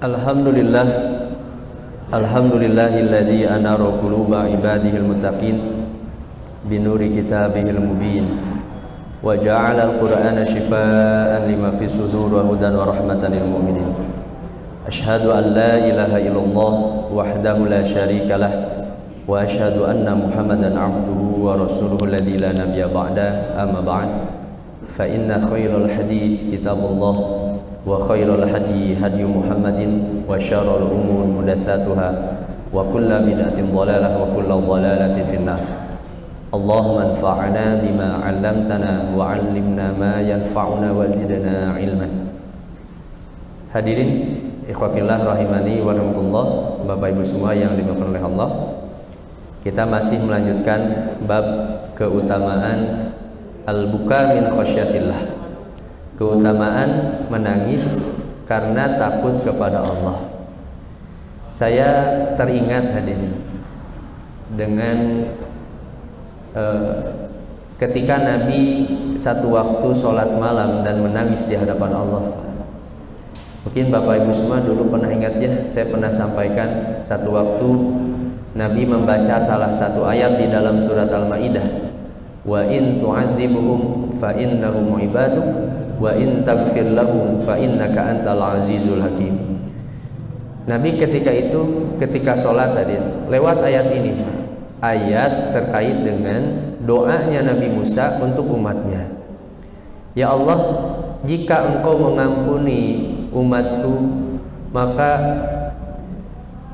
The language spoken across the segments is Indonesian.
Alhamdulillah, alhamdulillahilladzi anara quluba ibadihil muttaqin binuri kitabihil mubin wa ja'ala al-Qur'ana shifaa'an lima fis sudur wa hudan wa rahmatan lil mu'minin. Asyhadu an la ilaha illallah wahdahu la syarika lah wa asyhadu anna Muhammadan 'abduhu wa rasuluhu alladzi la nabiyya ba'da, amma ba'd. Fa inna khairal hadits kitabullah wa khairal hadi hadi Muhammadin wa syarrul umur mudatsatuha wa kullu bid'atin dhalalah wa kullu dhalalatin finnar. Allahumma anfa'na bima 'allamtana wa 'allimna ma yanfa'una wa zidna ilman. Hadirin ikhwafillah rahimani wa rahmatullah, Bapak Ibu semua yang dimuliakan oleh Allah. Kita masih melanjutkan bab keutamaan al-buka min khasyatillah, keutamaan menangis karena takut kepada Allah. Saya teringat hadirin dengan ketika Nabi satu waktu sholat malam dan menangis di hadapan Allah. Mungkin Bapak Ibu semua dulu pernah ingat ya, saya pernah sampaikan satu waktu Nabi membaca salah satu ayat di dalam surat Al-Maidah, wa in tu'adzibuhum fa innahum ibaduk wa in taghfir lahum fa innaka antal azizul hakim. Nabi ketika sholat tadi lewat ayat ini, ayat terkait dengan doanya Nabi Musa untuk umatnya. Ya Allah, jika engkau mengampuni umatku, maka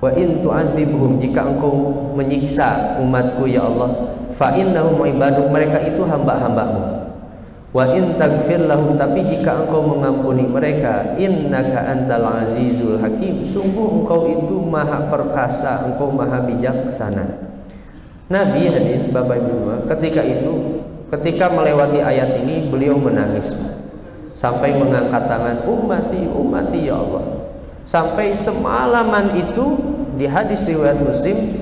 wa in tu'adzibuhum, jika engkau menyiksa umatku ya Allah, fa innahum ibaduk, mereka itu hamba-hambamu. Wa in taghfir lahum, tapi jika engkau mengampuni mereka, innaka antal azizul hakim, sungguh engkau itu maha perkasa, engkau maha bijaksana. Nabi hadirin Bapak Ibu semua, ketika melewati ayat ini beliau menangis sampai mengangkat tangan, ummati ummati ya Allah. Sampai semalaman itu di hadis riwayat Muslim,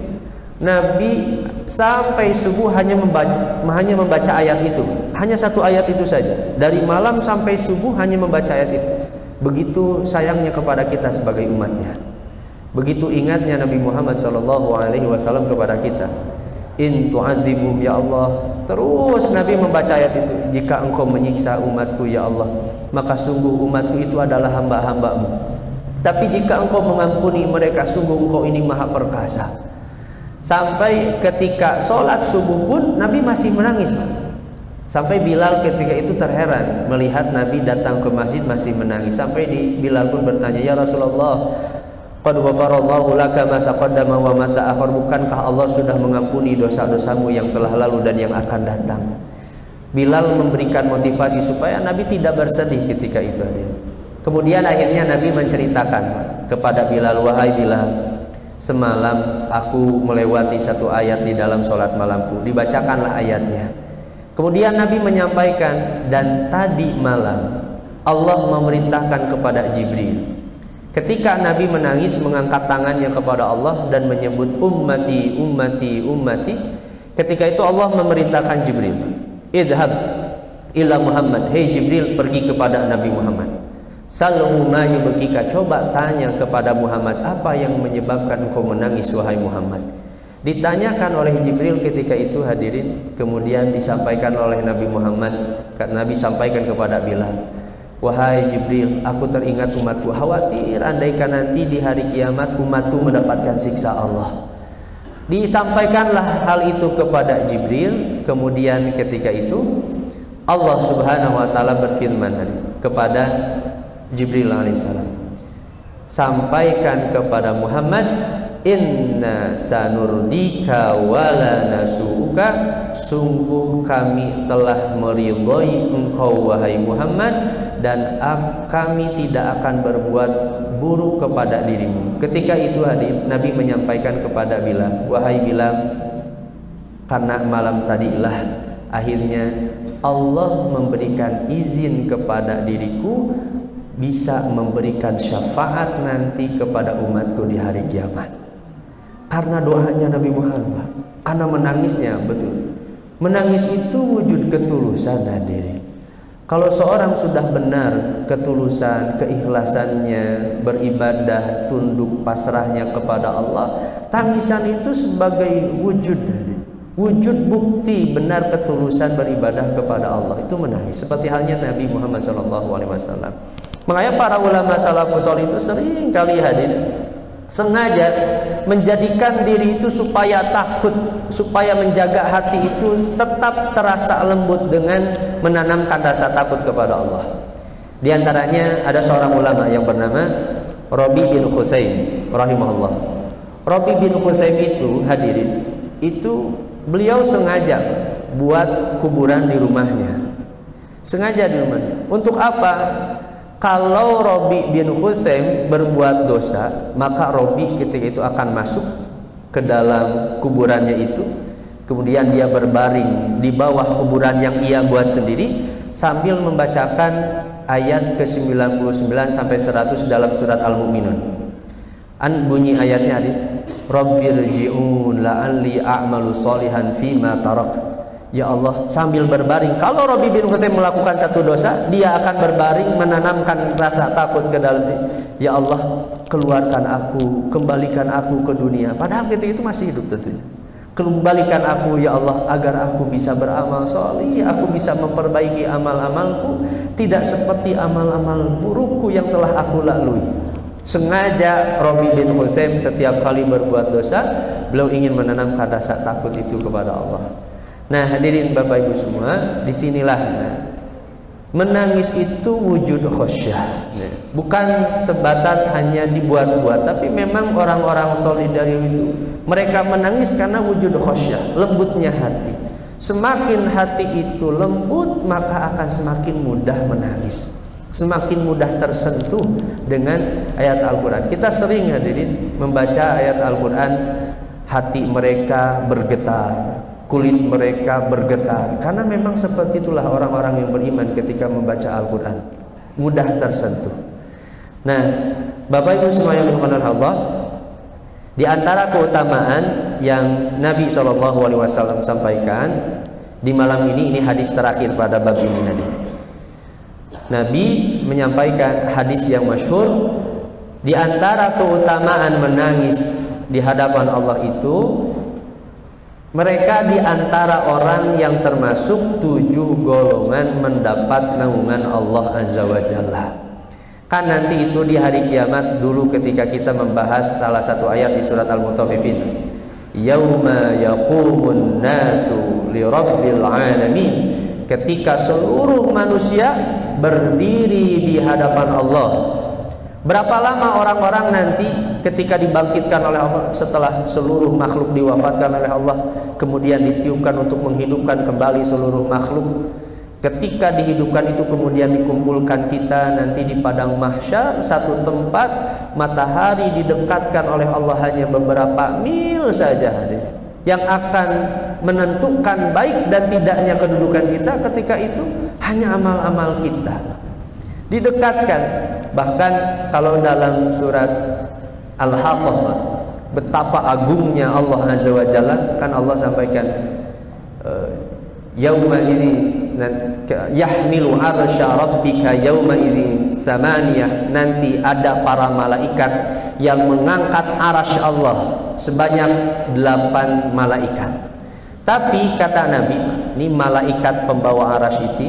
Nabi sampai subuh hanya membaca ayat itu, hanya satu ayat itu saja. Dari malam sampai subuh hanya membaca ayat itu. Begitu sayangnya kepada kita sebagai umatnya, begitu ingatnya Nabi Muhammad SAW kepada kita. In tu'adzibum ya Allah, terus Nabi membaca ayat itu, jika engkau menyiksa umatku ya Allah, maka sungguh umatku itu adalah hamba-hambamu, tapi jika engkau mengampuni mereka, sungguh engkau ini maha perkasa. Sampai ketika sholat subuh pun Nabi masih menangis. Sampai Bilal ketika itu terheran melihat Nabi datang ke masjid masih menangis. Sampai Bilal pun bertanya, ya Rasulullah, qad ghafarallahu laka ma taqaddama wa ma ta'akhkhar, bukankah Allah sudah mengampuni dosa-dosamu yang telah lalu dan yang akan datang? Bilal memberikan motivasi supaya Nabi tidak bersedih ketika itu. Kemudian akhirnya Nabi menceritakan kepada Bilal, wahai Bilal, semalam aku melewati satu ayat di dalam sholat malamku, dibacakanlah ayatnya. Kemudian Nabi menyampaikan, dan tadi malam Allah memerintahkan kepada Jibril. Ketika Nabi menangis mengangkat tangannya kepada Allah dan menyebut ummati ummati ummati, ketika itu Allah memerintahkan Jibril, idhab ila Muhammad, hei Jibril, pergi kepada Nabi Muhammad. Salhu ma yubkika, coba tanya kepada Muhammad, apa yang menyebabkan engkau menangis wahai Muhammad. Ditanyakan oleh Jibril ketika itu hadirin, kemudian disampaikan oleh Nabi Muhammad, Nabi sampaikan kepada Bilal, wahai Jibril, aku teringat umatku, khawatir andaikan nanti di hari kiamat umatku mendapatkan siksa Allah. Disampaikanlah hal itu kepada Jibril. Kemudian ketika itu Allah Subhanahu wa taala berfirman kepada Jibril alaihissalam, sampaikan kepada Muhammad, inna sanurdika wala nasuka, sungguh kami telah meridhai engkau wahai Muhammad, dan kami tidak akan berbuat buruk kepada dirimu. Ketika itu Nabi menyampaikan kepada Bilal, wahai Bilal, karena malam tadilah akhirnya Allah memberikan izin kepada diriku bisa memberikan syafaat nanti kepada umatku di hari kiamat. Karena doanya Nabi Muhammad, karena menangisnya, betul. Menangis itu wujud ketulusan hadirin. Kalau seorang sudah benar ketulusan, keikhlasannya, beribadah, tunduk pasrahnya kepada Allah, tangisan itu sebagai wujud bukti benar ketulusan beribadah kepada Allah, itu menangis. Seperti halnya Nabi Muhammad SAW. Makanya para ulama salafus saleh itu sering kali hadir sengaja menjadikan diri itu supaya takut, supaya menjaga hati itu tetap terasa lembut dengan menanamkan rasa takut kepada Allah. Di antaranya ada seorang ulama yang bernama Rabi bin Husaim rahimahullah. Rabi bin Husaim itu hadirin, itu beliau sengaja buat kuburan di rumahnya. Sengaja di rumahnya. Untuk apa? Kalau Rabi bin Husaim berbuat dosa, maka Rabi ketika itu akan masuk ke dalam kuburannya itu. Kemudian dia berbaring di bawah kuburan yang ia buat sendiri sambil membacakan ayat ke-99 sampai 100 dalam surat Al-Mu'minun. Bunyi ayatnya adik, Rabbirji'un la'alli a'malu sholihan fima tarak. Ya Allah, sambil berbaring. Kalau Rabi bin Husaim melakukan satu dosa, dia akan berbaring menanamkan rasa takut ke dalam diri. Ya Allah, keluarkan aku, kembalikan aku ke dunia. Padahal ketika itu masih hidup tentunya. Kembalikan aku ya Allah agar aku bisa beramal sholih, aku bisa memperbaiki amal-amalku, tidak seperti amal-amal burukku yang telah aku lalui. Sengaja Rabi bin Husaim setiap kali berbuat dosa, beliau ingin menanamkan rasa takut itu kepada Allah. Nah hadirin Bapak Ibu semua, disinilah menangis itu wujud khosyah, bukan sebatas hanya dibuat-buat, tapi memang orang-orang solidarius itu mereka menangis karena wujud khosyah, lembutnya hati. Semakin hati itu lembut, maka akan semakin mudah menangis, semakin mudah tersentuh dengan ayat Al-Quran. Kita sering hadirin membaca ayat Al-Quran, hati mereka bergetar, kulit mereka bergetar, karena memang seperti itulah orang-orang yang beriman ketika membaca Al-Quran, mudah tersentuh. Nah Bapak Ibu semua yang dimuliakan Allah, di antara keutamaan yang Nabi SAW sampaikan di malam ini hadis terakhir pada bab ini tadi. Nabi menyampaikan hadis yang masyhur, di antara keutamaan menangis di hadapan Allah itu, mereka di antara orang yang termasuk 7 golongan mendapat naungan Allah Azza wa Jalla. Kan nanti itu di hari kiamat dulu ketika kita membahas salah satu ayat di surat Al-Mutaffifin. Yauma yaqumun nasu li rabbil alamin. Ketika seluruh manusia berdiri di hadapan Allah. Berapa lama orang-orang nanti ketika dibangkitkan oleh Allah setelah seluruh makhluk diwafatkan oleh Allah, kemudian ditiupkan untuk menghidupkan kembali seluruh makhluk. Ketika dihidupkan itu kemudian dikumpulkan kita nanti di padang mahsyar, satu tempat, matahari didekatkan oleh Allah hanya beberapa mil saja, yang akan menentukan baik dan tidaknya kedudukan kita ketika itu hanya amal-amal kita didekatkan. Bahkan kalau dalam surat Al-Haqqah, betapa agungnya Allah Azza wa Jalla, kan Allah sampaikan yauma ini yahmilu arsya rabbika yauma ini tsamaniyah, nanti ada para malaikat yang mengangkat arasy Allah sebanyak 8 malaikat. Tapi kata Nabi, ini malaikat pembawa arasy itu,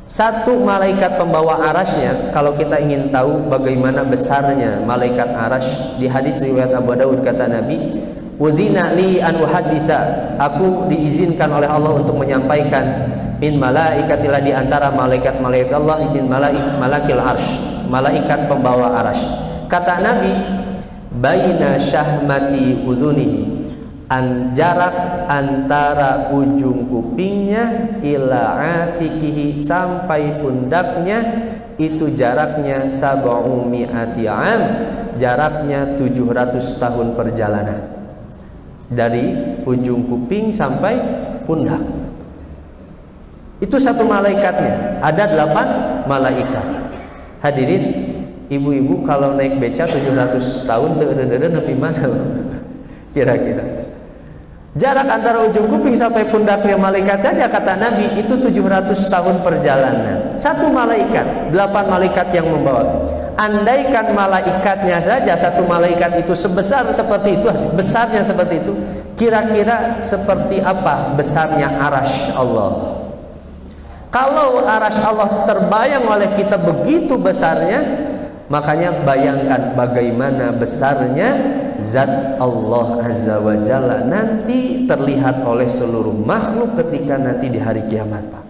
satu malaikat pembawa arasnya, kalau kita ingin tahu bagaimana besarnya malaikat arasy, di hadis riwayat Abu Daud kata Nabi, udzina li an uhadditsa, aku diizinkan oleh Allah untuk menyampaikan min malaikatillah, di antara malaikat-malaikat Allah, min malakil arsy, malaikat pembawa arasy. Kata Nabi, baina syahmati udzunihi, jarak antara ujung kupingnya ila atikihi, sampai pundaknya, itu jaraknya sab'u mi'ati am, jaraknya 700 tahun perjalanan dari ujung kuping sampai pundak. Itu satu malaikatnya, ada 8 malaikat. Hadirin ibu-ibu, kalau naik beca 700 tahun, tapi mana kira-kira Jarak antara ujung kuping sampai pundaknya malaikat saja kata Nabi itu 700 tahun perjalanan. Satu malaikat, 8 malaikat yang membawa. Andaikan malaikatnya saja, satu malaikat itu sebesar seperti itu, besarnya seperti itu, kira-kira seperti apa besarnya arasy Allah? Kalau arasy Allah terbayang oleh kita begitu besarnya, makanya bayangkan bagaimana besarnya zat Allah Azza wa Jalla nanti terlihat oleh seluruh makhluk ketika nanti di hari kiamat, Pak.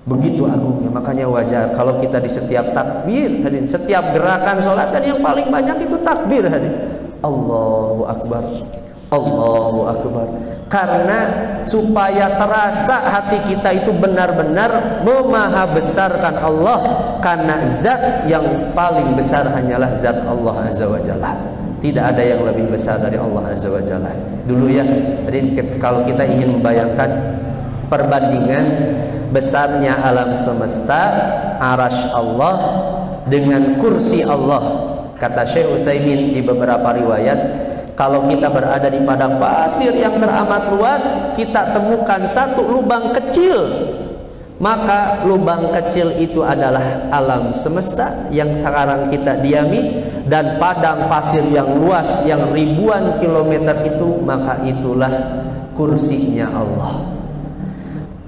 Begitu agungnya. Makanya wajar kalau kita di setiap takbir, hadirin, setiap gerakan sholat kan yang paling banyak itu takbir, hadirin. Allahu Akbar, Allahu Akbar. Karena supaya terasa hati kita itu benar-benar memahabesarkan Allah, karena zat yang paling besar hanyalah zat Allah Azza wa Jalla. Tidak ada yang lebih besar dari Allah Azza wa Jalla. Dulu ya, jadi kalau kita ingin membayangkan perbandingan besarnya alam semesta, arasy Allah dengan kursi Allah, kata Syekh Utsaimin di beberapa riwayat, kalau kita berada di padang pasir yang teramat luas, kita temukan satu lubang kecil, maka lubang kecil itu adalah alam semesta yang sekarang kita diami. Dan padang pasir yang luas yang ribuan kilometer itu, maka itulah kursinya Allah.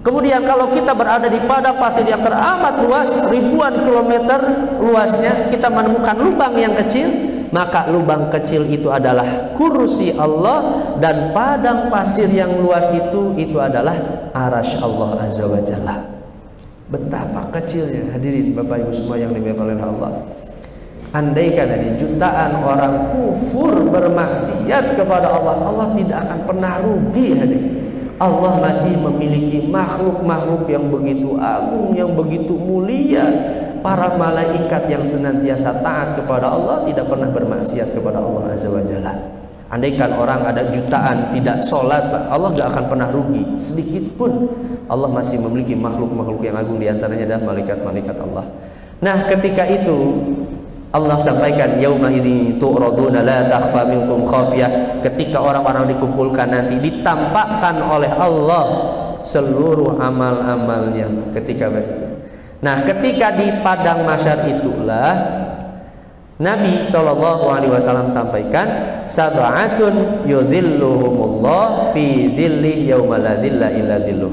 Kemudian kalau kita berada di padang pasir yang teramat luas, ribuan kilometer luasnya, kita menemukan lubang yang kecil, maka lubang kecil itu adalah kursi Allah. Dan padang pasir yang luas itu adalah arasy Allah Azza wa Jalla. Betapa kecilnya, hadirin Bapak Ibu semua yang dimuliakan oleh Allah. Andaikan ada jutaan orang kufur bermaksiat kepada Allah, Allah tidak akan pernah rugi, hadirin. Allah masih memiliki makhluk-makhluk yang begitu agung, yang begitu mulia, para malaikat yang senantiasa taat kepada Allah, tidak pernah bermaksiat kepada Allah Azza wa Jalla. Andaikan orang ada jutaan tidak sholat, Pak, Allah gak akan pernah rugi sedikit pun. Allah masih memiliki makhluk-makhluk yang agung, diantaranya adalah malaikat-malaikat Allah. Nah, ketika itu Allah sampaikan, yauma idzi tu'raduna la takhfa minkum khafiyah. Ketika orang-orang dikumpulkan nanti, ditampakkan oleh Allah seluruh amal-amalnya ketika begitu. Nah, ketika di padang mahsyar itulah Nabi SAW sampaikan, sab'atun yudhilluhumullah fi dhilli yauma la dhilla illa dhilluh.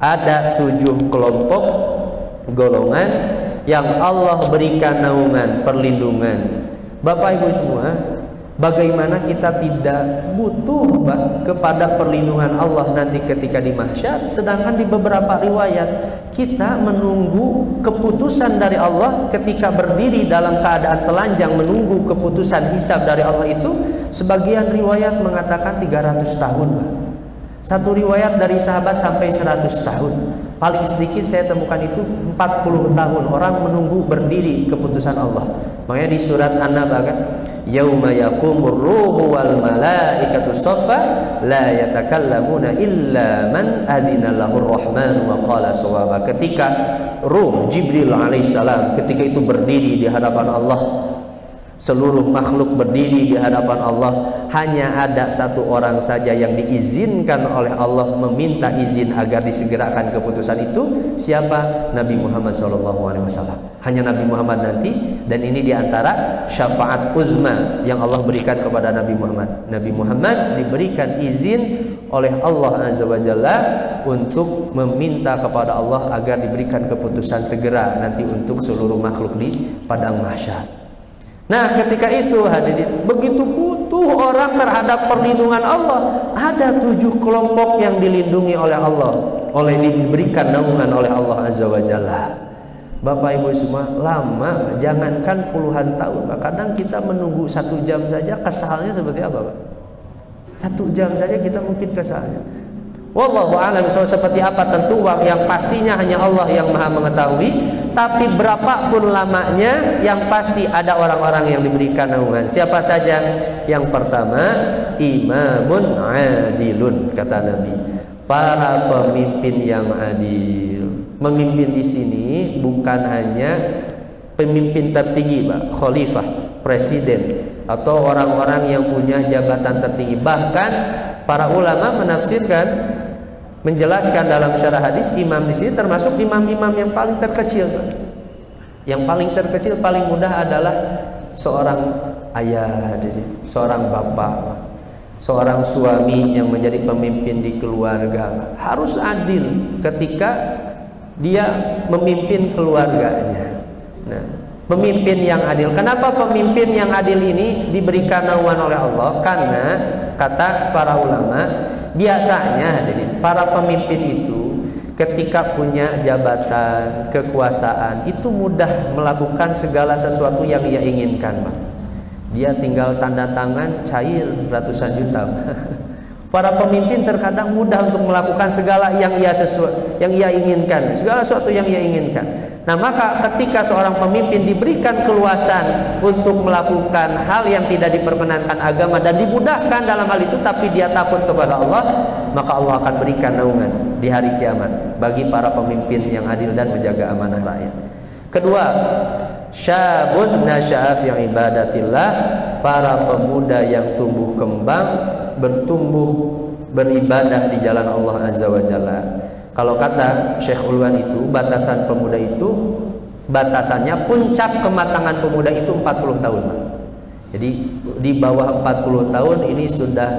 Ada 7 kelompok golongan yang Allah berikan naungan, perlindungan. Bapak Ibu semua, bagaimana kita tidak butuh, Pak, kepada perlindungan Allah nanti ketika di mahsyar, sedangkan di beberapa riwayat kita menunggu keputusan dari Allah ketika berdiri dalam keadaan telanjang menunggu keputusan hisab dari Allah itu, sebagian riwayat mengatakan 300 tahun, Pak. Satu riwayat dari sahabat sampai 100 tahun. Paling sedikit saya temukan itu 40 tahun orang menunggu berdiri keputusan Allah. Makanya di surat An-Naba kan, yauma yaqumur ruhu wal malaikatu shaffa la yatakallamuna illa man adina lahur rahman wa qala shawaba. Ketika ruh Jibril alaihissalam ketika itu berdiri di hadapan Allah, seluruh makhluk berdiri di hadapan Allah, hanya ada satu orang saja yang diizinkan oleh Allah meminta izin agar disegerakan keputusan itu. Siapa? Nabi Muhammad SAW. Hanya Nabi Muhammad nanti, dan ini diantara syafaat uzma yang Allah berikan kepada Nabi Muhammad. Nabi Muhammad diberikan izin oleh Allah Azza wa Jalla untuk meminta kepada Allah agar diberikan keputusan segera nanti untuk seluruh makhluk di padang mahsyar. Nah, ketika itu hadirin, begitu butuh orang terhadap perlindungan Allah, ada 7 kelompok yang dilindungi oleh Allah, diberikan naungan oleh Allah Azza wa Jalla. Bapak Ibu semua, lama, jangankan puluhan tahun, kadang kita menunggu 1 jam saja kesalnya seperti apa, Pak? 1 jam saja kita mungkin kesalnya. Wallahu a'lam seperti apa, tentu yang pastinya hanya Allah yang Maha mengetahui. Tapi berapapun lamanya, yang pasti ada orang-orang yang diberikan naungan. Siapa saja? Yang pertama, imamun adilun, kata Nabi. Para pemimpin yang adil. Memimpin di sini bukan hanya pemimpin tertinggi, Pak, khalifah, presiden, atau orang-orang yang punya jabatan tertinggi. Bahkan para ulama menafsirkan, menjelaskan dalam syarah hadis, imam di sini termasuk imam-imam yang paling terkecil. Yang paling terkecil, paling mudah adalah seorang ayah, seorang bapak, seorang suami yang menjadi pemimpin di keluarga. Harus adil ketika dia memimpin keluarganya. Nah, pemimpin yang adil. Kenapa pemimpin yang adil ini diberikan naungan oleh Allah? Karena kata para ulama, biasanya para pemimpin itu ketika punya jabatan, kekuasaan, itu mudah melakukan segala sesuatu yang ia inginkan, Pak. Dia tinggal tanda tangan, cair ratusan juta. Para pemimpin terkadang mudah untuk melakukan segala yang ia inginkan, segala sesuatu yang ia inginkan. Nah, maka ketika seorang pemimpin diberikan keluasan untuk melakukan hal yang tidak diperkenankan agama dan dimudahkan dalam hal itu, tapi dia takut kepada Allah, maka Allah akan berikan naungan di hari kiamat bagi para pemimpin yang adil dan menjaga amanah rakyat. Kedua, syabun nasya'a fi ibadatillah, para pemuda yang tumbuh kembang, bertumbuh beribadah di jalan Allah Azza wa Jalla. Kalau kata Syekh Ulwan itu, batasan pemuda itu, batasannya puncak kematangan pemuda itu 40 tahun. Jadi di bawah 40 tahun ini sudah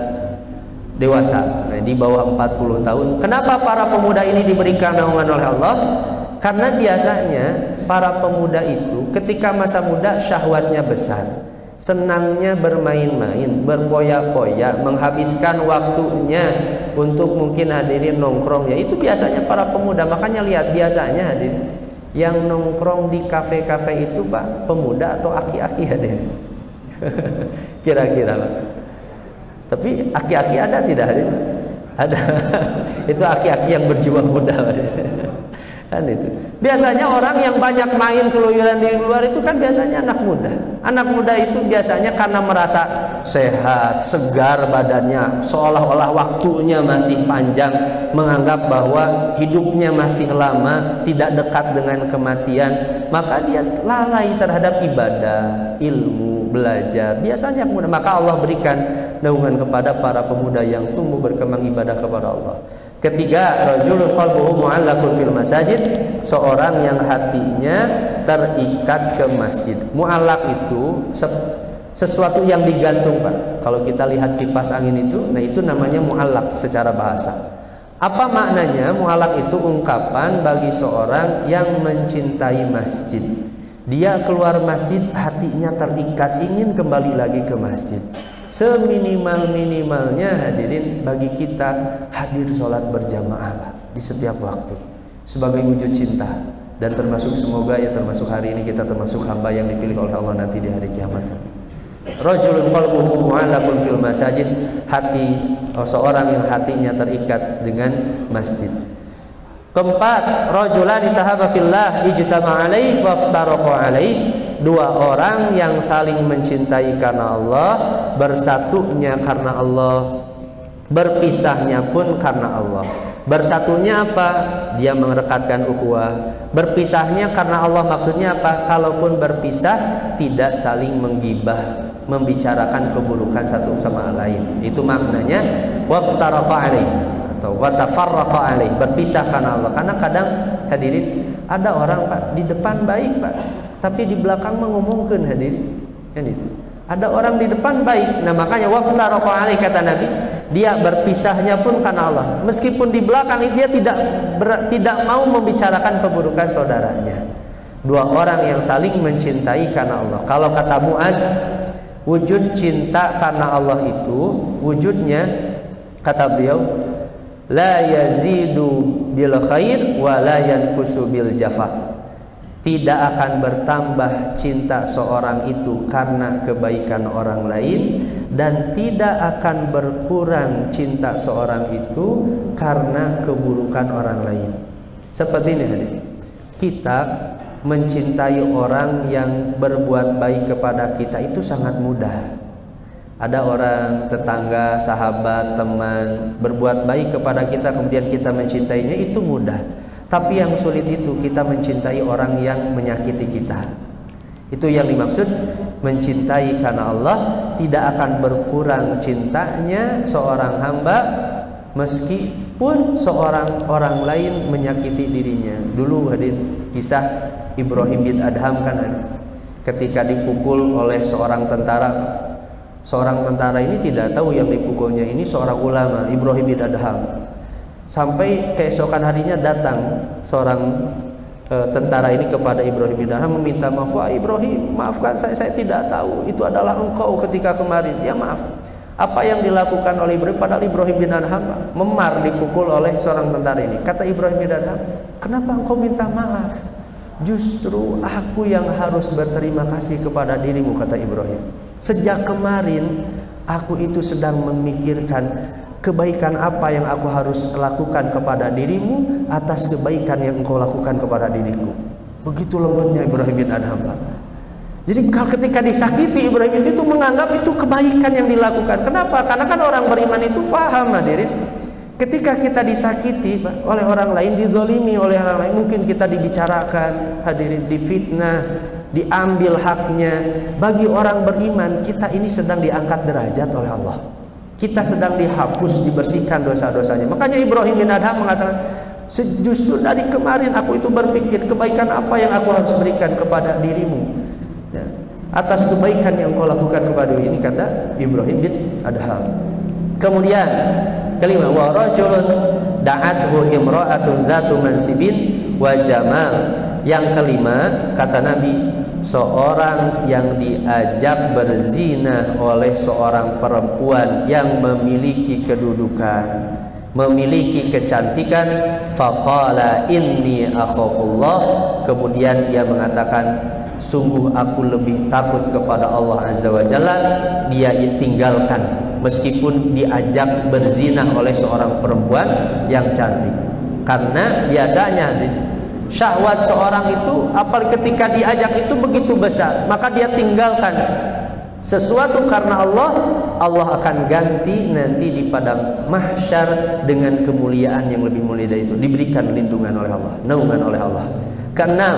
dewasa. Nah, di bawah 40 tahun. Kenapa para pemuda ini diberikan naungan oleh Allah? Karena biasanya para pemuda itu ketika masa muda syahwatnya besar, senangnya bermain-main, berpoya-poya, menghabiskan waktunya untuk mungkin hadirin nongkrong, ya itu biasanya para pemuda. Makanya lihat, biasanya hadirin yang nongkrong di kafe-kafe itu, Pak, pemuda atau aki-aki hadirin? Kira-kira, Pak. Tapi aki-aki ada tidak hadirin? Ada. Itu aki-aki yang berjiwa muda hadirin. Kan itu. Biasanya orang yang banyak main keluyuran di luar itu kan biasanya anak muda. Anak muda itu biasanya karena merasa sehat, segar badannya, seolah-olah waktunya masih panjang, menganggap bahwa hidupnya masih lama, tidak dekat dengan kematian, maka dia lalai terhadap ibadah, ilmu, belajar. Biasanya muda. Maka Allah berikan naungan kepada para pemuda yang tumbuh berkembang ibadah kepada Allah. Ketiga, rajulun qalbuhu mu'allaqun fil masajid, seorang yang hatinya terikat ke masjid. Mu'allaq itu sesuatu yang digantung, Pak. Kalau kita lihat kipas angin itu, nah itu namanya mu'allaq secara bahasa. Apa maknanya? Mu'allaq itu ungkapan bagi seorang yang mencintai masjid. Dia keluar masjid, hatinya terikat, ingin kembali lagi ke masjid. Seminimal-minimalnya hadirin bagi kita hadir sholat berjamaah di setiap waktu sebagai wujud cinta, dan termasuk semoga ya termasuk hari ini kita termasuk hamba yang dipilih oleh Allah nanti di hari kiamat. Rajulun qalbuhu mu'allaqun fil masajid, hati seorang yang hatinya terikat dengan masjid. Keempat, rajulan tahaba fillah ijtama'a alaihi wa iftaraqa alaihi, dua orang yang saling mencintai karena Allah, bersatunya karena Allah, berpisahnya pun karena Allah. Bersatunya apa? Dia merekatkan ukhuwah. Berpisahnya karena Allah, maksudnya apa? Kalaupun berpisah tidak saling menggibah, membicarakan keburukan satu sama lain. Itu maknanya waftaraqa alaihi atau watafarraqa alaihi, berpisah karena Allah. Karena kadang hadirin ada orang, Pak, di depan baik, Pak, tapi di belakang mengumumkan hadirin. Kan itu. Ada orang di depan baik. Nah, makanya waftaraqa alaihi kata Nabi, dia berpisahnya pun karena Allah. Meskipun di belakang dia tidak mau membicarakan keburukan saudaranya. Dua orang yang saling mencintai karena Allah. Kalau kata Mu'ad, wujud cinta karena Allah itu wujudnya, kata beliau, la yazidu bil khair wa la yankusu bil jafa. Tidak akan bertambah cinta seorang itu karena kebaikan orang lain, dan tidak akan berkurang cinta seorang itu karena keburukan orang lain. Seperti ini, kita mencintai orang yang berbuat baik kepada kita itu sangat mudah. Ada orang, tetangga, sahabat, teman berbuat baik kepada kita, kemudian kita mencintainya, itu mudah. Tapi yang sulit itu kita mencintai orang yang menyakiti kita. Itu yang dimaksud mencintai karena Allah, tidak akan berkurang cintanya seorang hamba meskipun seorang orang lain menyakiti dirinya. Dulu hadirin, kisah Ibrahim bin Adham kan ada. Ketika dipukul oleh seorang tentara, seorang tentara ini tidak tahu yang dipukulnya ini seorang ulama, Ibrahim bin Adham. Sampai keesokan harinya datang seorang tentara ini kepada Ibrahim bin Adham meminta maaf. Wah Ibrahim, maafkan saya tidak tahu itu adalah engkau ketika kemarin. Ya maaf. Apa yang dilakukan oleh Ibrahim, padahal Ibrahim bin Adham memar dipukul oleh seorang tentara ini. Kata Ibrahim bin Adham, kenapa engkau minta maaf? Justru aku yang harus berterima kasih kepada dirimu, kata Ibrahim. Sejak kemarin aku itu sedang memikirkan kebaikan apa yang aku harus lakukan kepada dirimu atas kebaikan yang engkau lakukan kepada diriku. Begitu lembutnya Ibrahim bin Adham. Jadi ketika disakiti, Ibrahim itu menganggap itu kebaikan yang dilakukan. Kenapa? Karena kan orang beriman itu faham hadirin. Ketika kita disakiti oleh orang lain, dizolimi oleh orang lain, mungkin kita dibicarakan, hadirin, difitnah, diambil haknya. Bagi orang beriman, kita ini sedang diangkat derajat oleh Allah. Kita sedang dihapus, dibersihkan dosa-dosanya. Makanya Ibrahim bin Adham mengatakan, justru dari kemarin aku itu berpikir kebaikan apa yang aku harus berikan kepada dirimu, ya, atas kebaikan yang kau lakukan kepada diri ini, kata Ibrahim bin Adham. Kemudian kelima, wa rajulun da'athu imra'atun dzatu mansibin wa jamal. Yang kelima, kata Nabi, seorang yang diajak berzina oleh seorang perempuan yang memiliki kedudukan, memiliki kecantikan, faqala inni akhafullah, kemudian ia mengatakan, sungguh aku lebih takut kepada Allah Azza wa Jalla. Dia tinggalkan meskipun diajak berzina oleh seorang perempuan yang cantik. Karena biasanya syahwat seorang itu, apalagi ketika diajak itu begitu besar, maka dia tinggalkan sesuatu karena Allah. Allah akan ganti nanti di padang mahsyar dengan kemuliaan yang lebih mulia dari itu, diberikan lindungan oleh Allah, naungan oleh Allah. Keenam,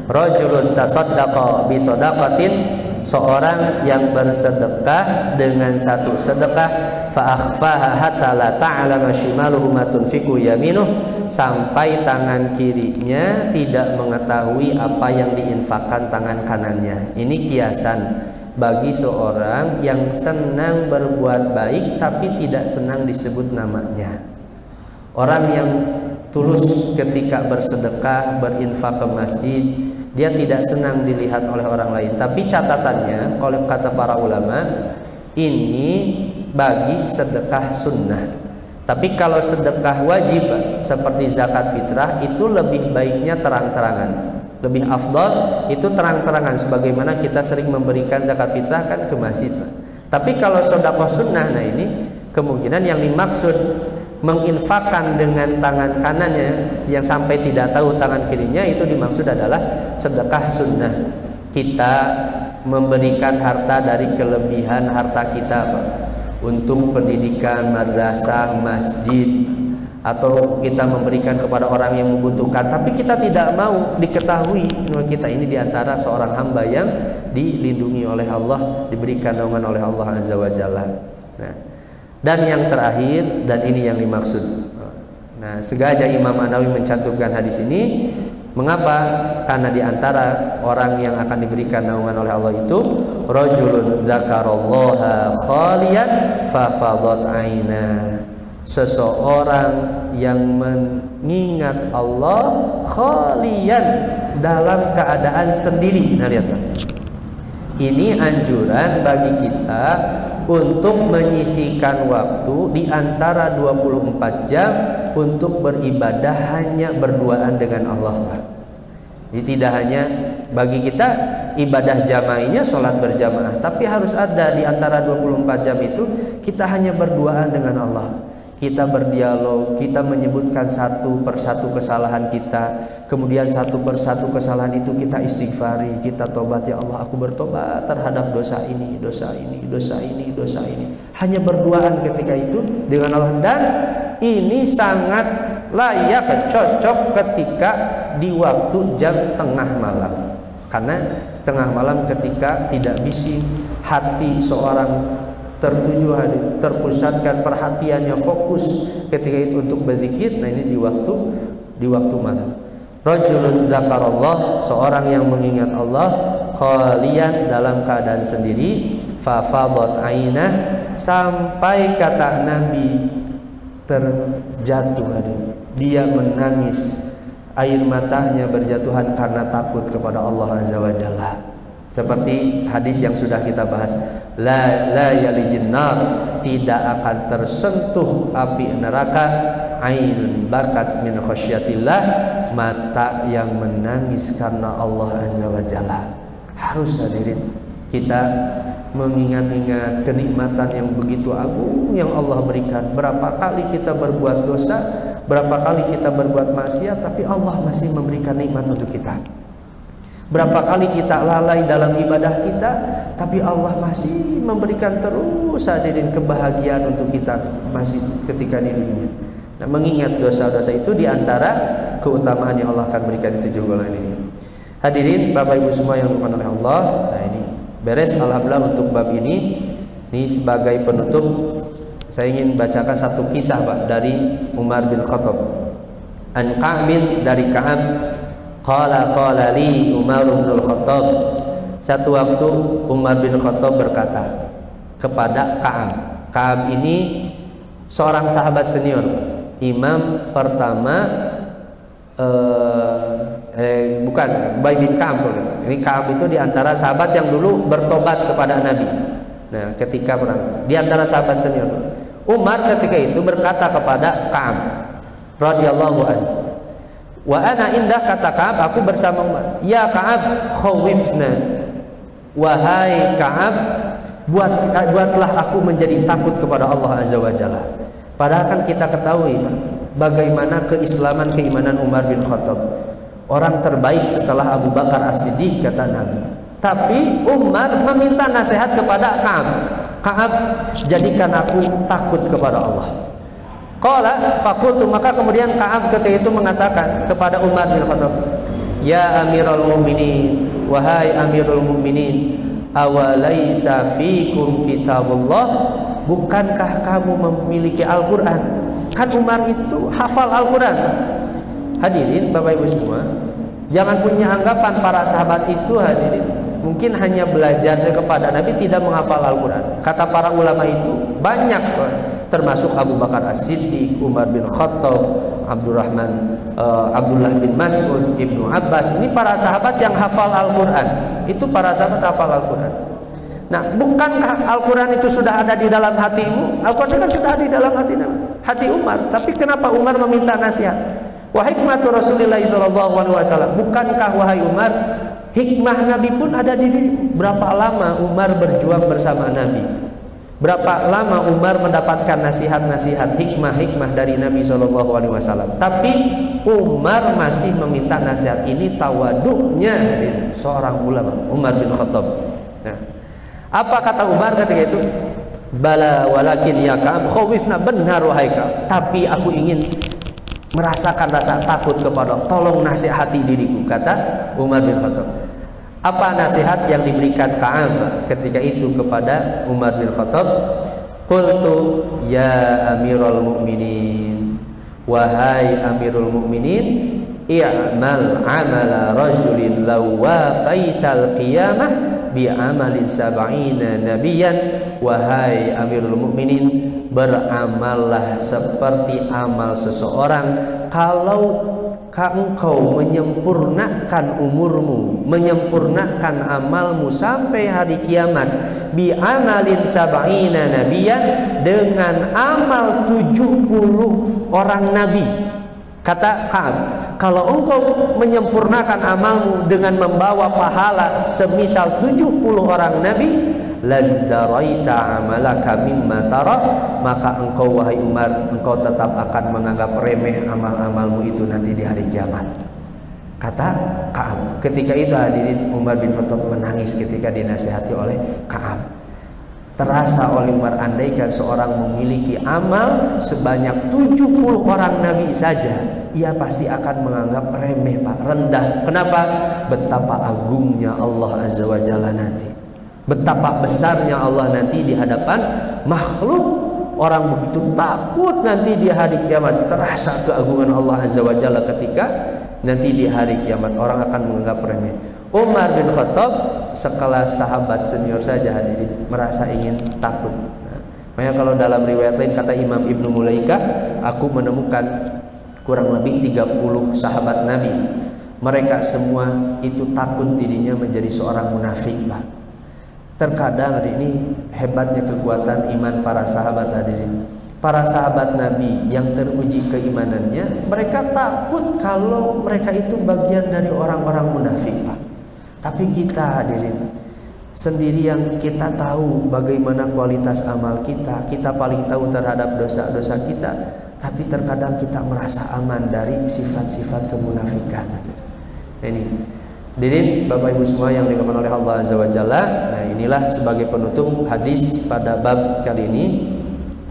rajulun tasaddaqa bi shadaqatin, seorang yang bersedekah dengan satu sedekah, fa akhfaha hatta la ta'lama shimaluhu ma tunfiqu yaminuh, sampai tangan kirinya tidak mengetahui apa yang diinfakkan tangan kanannya. Ini kiasan bagi seorang yang senang berbuat baik tapi tidak senang disebut namanya. Orang yang tulus ketika bersedekah, berinfak ke masjid, dia tidak senang dilihat oleh orang lain. Tapi catatannya, kalau kata para ulama, ini bagi sedekah sunnah. Tapi kalau sedekah wajib seperti zakat fitrah, itu lebih baiknya terang-terangan. Lebih afdal itu terang-terangan, sebagaimana kita sering memberikan zakat fitrah kan ke masjid. Tapi kalau sedekah sunnah, nah ini kemungkinan yang dimaksud menginfakkan dengan tangan kanannya yang sampai tidak tahu tangan kirinya, itu dimaksud adalah sedekah sunnah. Kita memberikan harta dari kelebihan harta kita, Pak, untuk pendidikan madrasah, masjid, atau kita memberikan kepada orang yang membutuhkan, tapi kita tidak mau diketahui bahwa kita ini diantara seorang hamba yang dilindungi oleh Allah, diberikan naungan oleh Allah Azza wa Jalla. Nah, dan yang terakhir, dan ini yang dimaksud. Nah, sengaja Imam An-Nawawi mencantumkan hadis ini. Mengapa? Karena diantara orang yang akan diberikan naungan oleh Allah itu rajulun dzakarallaha khaliyan fa fadat aina, seseorang yang mengingat Allah khaliyan, dalam keadaan sendiri. Nah, lihat, ini anjuran bagi kita untuk menyisihkan waktu di antara 24 jam untuk beribadah hanya berduaan dengan Allah. Jadi tidak hanya bagi kita ibadah jamaahnya sholat berjamaah, tapi harus ada di antara 24 jam itu kita hanya berduaan dengan Allah. Kita berdialog, kita menyebutkan satu persatu kesalahan kita, kemudian satu persatu kesalahan itu kita istighfari, kita tobat, ya Allah aku bertobat terhadap dosa ini, dosa ini, dosa ini, dosa ini. Hanya berduaan ketika itu dengan Allah, dan ini sangat layak, cocok ketika di waktu jam tengah malam. Karena tengah malam ketika tidak bising, hati seorang tertuju, terpusatkan perhatiannya, fokus ketika itu untuk berzikir. Nah ini di waktu malam. Rajulun dzakarallah, seorang yang mengingat Allah, khalian, dalam keadaan sendiri, fa fadat ainah, sampai kata Nabi terjatuh, dia menangis, air matanya berjatuhan karena takut kepada Allah Azza wa Jalla. Seperti hadis yang sudah kita bahas, la yalijin nar, tidak akan tersentuh api neraka, ainun bakat min khasyatillah, mata yang menangis karena Allah Azza wa Jalla. Harus hadirin kita mengingat-ingat kenikmatan yang begitu agung yang Allah berikan. Berapa kali kita berbuat dosa, berapa kali kita berbuat maksiat, tapi Allah masih memberikan nikmat untuk kita. Berapa kali kita lalai dalam ibadah kita, tapi Allah masih memberikan terus hadirin kebahagiaan untuk kita masih ketika di dunia. Nah, mengingat dosa-dosa itu diantara keutamaan yang Allah akan berikan di 7 bulan ini. Hadirin Bapak Ibu semua yang dimuliakan oleh Allah. Nah ini beres alhamdulillah untuk bab ini. Ini sebagai penutup saya ingin bacakan satu kisah Pak dari Umar bin Khattab. An Ka'bin, dari Ka'ab, qala li Umar bin Khattab. Satu waktu Umar bin Khattab berkata kepada Ka'ab. Ka'ab ini seorang sahabat senior, imam pertama bukan Ubay bin Ka'ab. Ini Ka'ab itu diantara sahabat yang dulu bertobat kepada Nabi. Nah, ketika perang, diantara sahabat senior. Umar ketika itu berkata kepada Ka'ab radhiyallahu anhu, wa ana indah, kata Ka'ab, aku bersama Umar. Ya Ka'ab, khawifna, wahai Ka'ab, buatlah aku menjadi takut kepada Allah Azza wa Jalla. Padahal kan kita ketahui bagaimana keimanan Umar bin Khattab, orang terbaik setelah Abu Bakar As-Siddiq, kata Nabi. Tapi Umar meminta nasihat kepada Ka'ab. Ka'ab, jadikan aku takut kepada Allah. Qala faqultu, maka kemudian Ka'ab ketika itu mengatakan kepada Umar bin Khattab, ya Amirul Mukminin, wahai Amirul Mukminin, awalaysa fikum kitabullah, bukankah kamu memiliki Al-Quran? Kan Umar itu hafal Al-Quran. Hadirin Bapak Ibu semua, jangan punya anggapan para sahabat itu hadirin mungkin hanya belajar kepada Nabi, tidak menghafal Al-Quran. Kata para ulama itu banyak, termasuk Abu Bakar As-Siddiq, Umar bin Khattab, Abdullah bin Mas'ud, Ibnu Abbas. Ini para sahabat yang hafal Al-Quran. Itu para sahabat hafal Al-Quran. Nah, bukankah Al-Quran itu sudah ada di dalam hatimu? Al-Quran kan sudah ada di dalam hati Umar. Tapi kenapa Umar meminta nasihat? Wa hikmatu Rasulullah SAW, bukankah wahai Umar, hikmah Nabi pun ada di dirimu? Berapa lama Umar berjuang bersama Nabi? Berapa lama Umar mendapatkan nasihat-nasihat, hikmah-hikmah dari Nabi SAW? Tapi Umar masih meminta nasihat. Ini tawaduknya seorang ulama, Umar bin Khattab. Nah, apa kata Umar ketika itu? Bala walakin ya Ka'ab khawifna, benar wahai Ka'ab, tapi aku ingin merasakan rasa takut kepada, tolong nasihati diriku, kata Umar bin Khattab. Apa nasihat yang diberikan Ka'ab ketika itu kepada Umar bin Khattab? Qultu ya Amirul Mukminin, wahai Amirul Mukminin, i'mal amala rajulin law wafaital qiyamah bi amalin sab'ina nabiyan. Wahai Amirul Mukminin, beramallah seperti amal seseorang kalau engkau menyempurnakan umurmu, menyempurnakan amalmu sampai hari kiamat, bi amalin sab'ina nabiyan, dengan amal 70 orang nabi. Kata Ka'ab, kalau engkau menyempurnakan amalmu dengan membawa pahala semisal 70 orang nabi, lazdaraita amalaka mimma tara, maka engkau wahai Umar, engkau tetap akan menganggap remeh amal-amalmu itu nanti di hari kiamat. Kata Ka'ab. Ketika itu hadirin, Umar bin Khattab menangis ketika dinasihati oleh Ka'ab. Terasa oleh Umar, andaikan seorang memiliki amal sebanyak 70 orang nabi saja, ia pasti akan menganggap remeh, Pak, rendah. Kenapa? Betapa agungnya Allah Azza wa Jalla nanti. Betapa besarnya Allah nanti di hadapan makhluk. Orang begitu takut nanti di hari kiamat. Terasa keagungan Allah Azza wa Jalla ketika nanti di hari kiamat. Orang akan menganggap remeh. Umar bin Khattab sekelas sahabat senior saja hadirin merasa ingin takut. Makanya kalau dalam riwayat lain kata Imam Ibnu Mulaika, aku menemukan kurang lebih 30 sahabat Nabi. Mereka semua itu takut dirinya menjadi seorang munafik, Pak. Terkadang ini hebatnya kekuatan iman para sahabat hadirin. Para sahabat Nabi yang teruji keimanannya, mereka takut kalau mereka itu bagian dari orang-orang munafik, Pak. Tapi kita hadirin sendiri yang kita tahu bagaimana kualitas amal kita, kita paling tahu terhadap dosa-dosa kita, tapi terkadang kita merasa aman dari sifat-sifat kemunafikan. Ini hadirin Bapak Ibu semua yang dimuliakan oleh Allah Azza wa Jalla. Nah, inilah sebagai penutup hadis pada bab kali ini.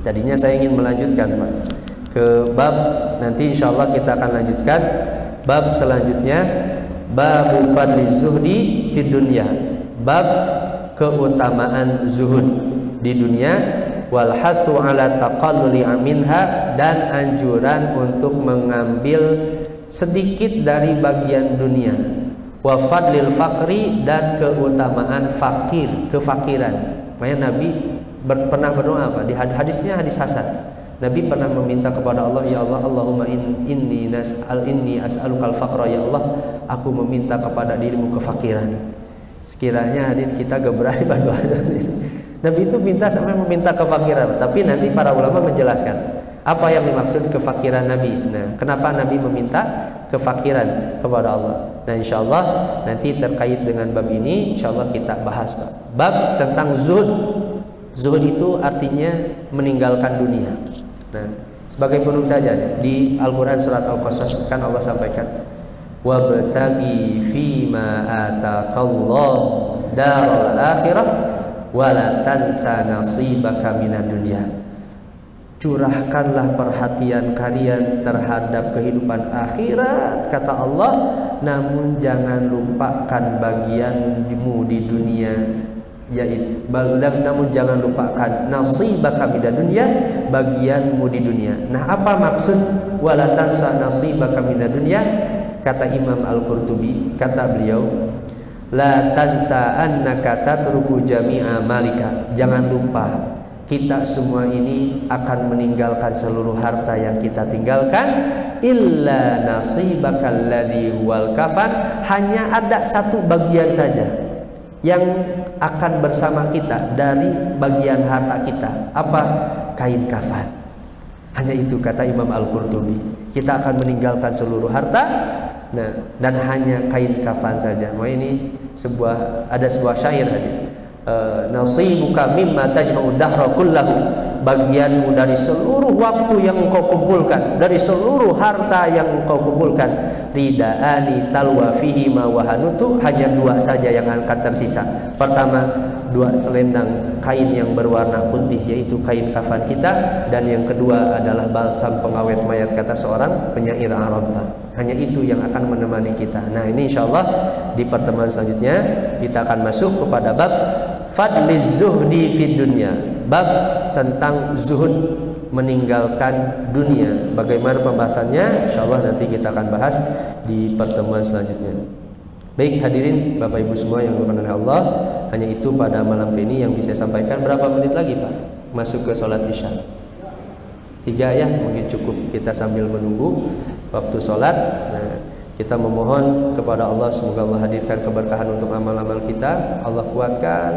Tadinya saya ingin melanjutkan, Pak, ke bab nanti insyaallah kita akan lanjutkan bab selanjutnya, bab fadli zuhdi fid dunya, bab keutamaan zuhud di dunia, wal hathu ala taqalluli minha, dan anjuran untuk mengambil sedikit dari bagian dunia, wa fadlil faqri, dan keutamaan fakir, kefakiran. Makanya Nabi pernah berdoa apa? Di hadisnya hadis hasan. Nabi pernah meminta kepada Allah, ya Allah, Allahumma inni as'alukal faqra, ya Allah, aku meminta kepada dirimu kefakiran. Sekiranya hadir kita gak berani berdoa. Nabi itu minta sampai meminta kefakiran. Tapi nanti para ulama menjelaskan apa yang dimaksud kefakiran Nabi. Nah, kenapa Nabi meminta kefakiran kepada Allah? Nah, insyaallah nanti terkait dengan bab ini insyaallah kita bahas, Pak. Bab tentang zuhud. Zuhud itu artinya meninggalkan dunia. Nah, sebagai penutup saja di Al-Quran surat Al-Qasas kan Allah sampaikan, wabtaghi fima ataqallahu daral akhirah wala tansa nasibaka minad dunya. Curahkanlah perhatian kalian terhadap kehidupan akhirat, kata Allah, namun jangan lupakan bagianmu di dunia, yaitu namun jangan lupakan nasibaka minad dunya, bagianmu di dunia. Nah, apa maksud wala tansa nasibaka minad dunya? Kata Imam Al-Qurtubi, kata beliau, la tansa annaka tatruku jami'a malika. Jangan lupa kita semua ini akan meninggalkan seluruh harta yang kita tinggalkan, illa nasibakal ladzi wal kafan, hanya ada satu bagian saja yang akan bersama kita dari bagian harta kita. Apa? Kain kafan. Hanya itu kata Imam Al-Qurtubi. Kita akan meninggalkan seluruh harta, nah, dan hanya kain kafan saja. Wah, ini ada sebuah syair tadi. Nasibuka mimma tajma'u dahra kullahu, bagianmu dari seluruh waktu yang engkau kumpulkan, dari seluruh harta yang engkau kumpulkan, ridaani talwa fihi ma wahanutu, hanya dua saja yang akan tersisa. Pertama, dua selendang kain yang berwarna putih, yaitu kain kafan kita, dan yang kedua adalah balsam pengawet mayat, kata seorang penyair Arab. Hanya itu yang akan menemani kita. Nah, ini insyaallah di pertemuan selanjutnya kita akan masuk kepada bab fadliz zuhdi fid dunya, bab tentang zuhud, meninggalkan dunia. Bagaimana pembahasannya? Insyaallah nanti kita akan bahas di pertemuan selanjutnya. Baik hadirin Bapak Ibu semua yang dimuliakan oleh Allah, hanya itu pada malam ini yang bisa saya sampaikan. Berapa menit lagi, Pak? Masuk ke sholat Isya. 3 ya, mungkin cukup kita sambil menunggu waktu sholat. Nah, kita memohon kepada Allah semoga Allah hadirkan keberkahan untuk amal-amal kita. Allah kuatkan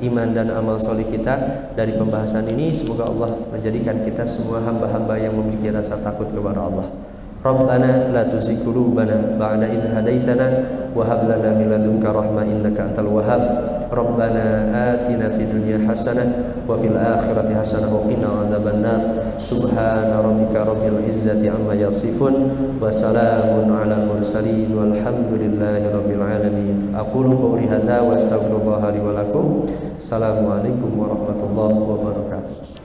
iman dan amal soleh kita dari pembahasan ini. Semoga Allah menjadikan kita semua hamba-hamba yang memiliki rasa takut kepada Allah. Rabbana la tuzigh qulubana ba'da idh hadaitana wa hab lana min ladunka rahmah innaka antal wahhab. Rabbana atina fid dunya hasanah wa fil akhirati hasanah wa qina adzabannar. Subhana rabbika rabbil izzati amma yasifun wa salamun alal mursalin walhamdulillahi rabbil alamin. Aqulu qouli hadza wa astaghfirullah li wa lakum. Assalamualaikum warahmatullahi wabarakatuh.